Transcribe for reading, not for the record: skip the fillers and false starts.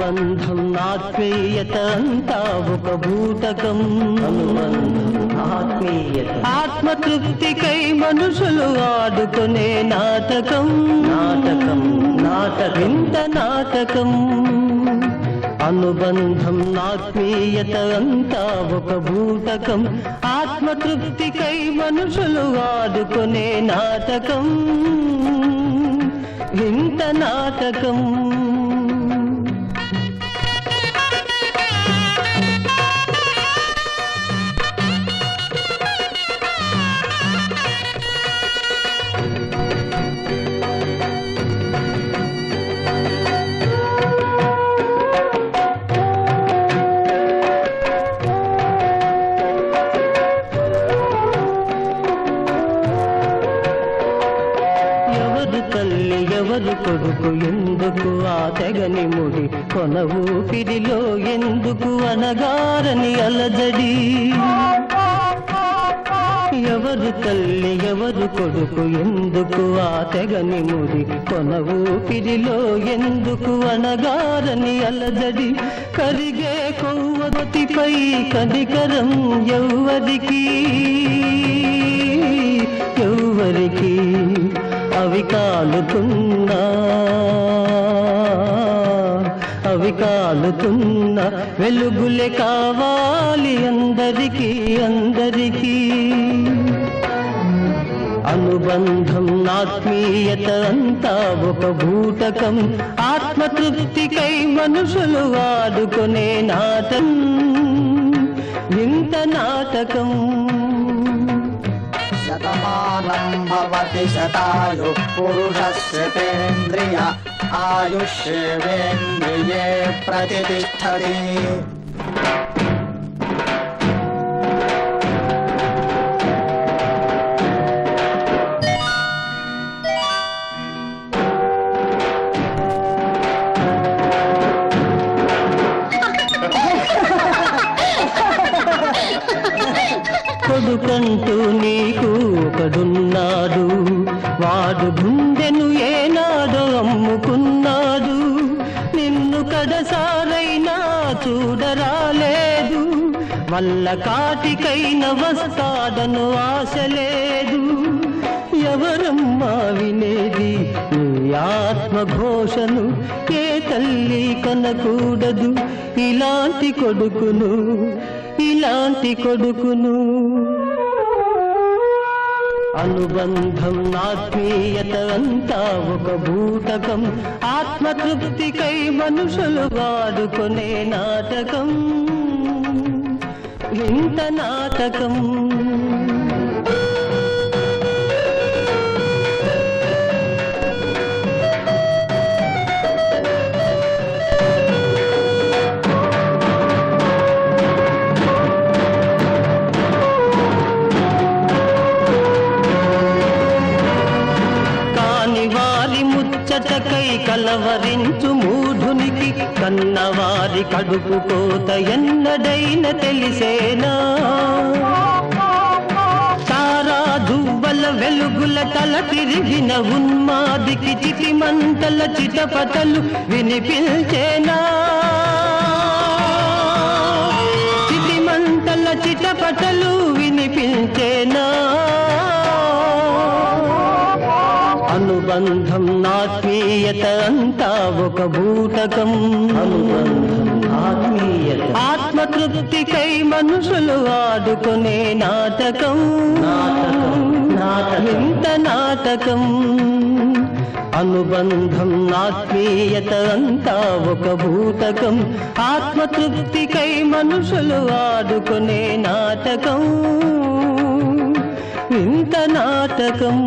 అనుబంధం ఆత్మీయత అంతా ఒక బూటకం. అనుబంధం ఆత్మీయత ఆత్మతృప్తికై మనుషులు ఆడుకునే నాటకం. నాటకం నాటకం ఇంత నాటకం. అనుబంధం ఆత్మీయత అంతా ఒక బూటకం. ఆత్మతృప్తికై మనుషులు ఆడుకునే నాటకం. ఇంత నాటకం. తల్లి ఎవరు కొడుకు ఎందుకు ఆ తెగని ముడి కొన ఊపిరిలో ఎందుకు అనగారని అలజడి. ఎవరు తల్లి ఎవరు కొడుకు ఎందుకు ఆ తెగని ముడి కొన ఊపిరిలో ఎందుకు అనగారని అలజడి. కరిగే కొవ్వొత్తిపై కనికరం ఎవ్వరికి ఎవ్వరికి. అవి కాలుతున్నా అవి కాలుతున్నా వెలుగులే కావాలి అందరికీ అందరికీ. అనుబంధం ఆత్మీయత అంతా ఒక బూటకం. ఆత్మతృప్తికై మనుషులు ఆడుకునే నాటకం. ఇంత నాటకం. శతమానం భవతి శతాయుః పురుషస్యేంద్రియ ఆయుష్యేంద్రియే ప్రతిష్ఠతి. కొడుకంటూ నీకు ఒకడున్నాడు. వాడు గుండెను ఏనాడో అమ్ముకున్నాడు. నిన్ను కడసారైనా చూడరాలేదు. వల్ల కాటికైన వస్తాడను ఆశ లేదు. ఎవరమ్మా వినేది నీ ఆత్మఘోషను? ఏ తల్లి కనకూడదు ఇలాంటి కొడుకును ఇలాంటి కొడుకును. అనుబంధం ఆత్మీయత అంతా ఒక బూటకం. ఆత్మతృప్తికై మనుషులు వాడుకునే నాటకం. ఇంత నాటకం. ముచ్చటకై కలవరించు మూఢునికి కన్నవారి కడుపు కోత ఎన్నడైన తెలిసేనా? తారా దువ్వల వెలుగుల తల తిరిగిన ఉన్మాదికి చితిమంటల చిటపటలు వినిపించేనా? చితిమంటల చిటపటలు వినిపించేనా? అనుబంధం ఆత్మీయత అంతా ఒక బూటకం. అనుబంధం ఆత్మీయత ఆత్మతృప్తికై మనుషులు ఆడుకునే నాటకం. నాటకం నాటకం ఇంత నాటకం. అనుబంధం ఆత్మీయత అంతా ఒక బూటకం. ఆత్మతృప్తికై మనుషులు ఆడుకునే నాటకం. ఇంత నాటకం.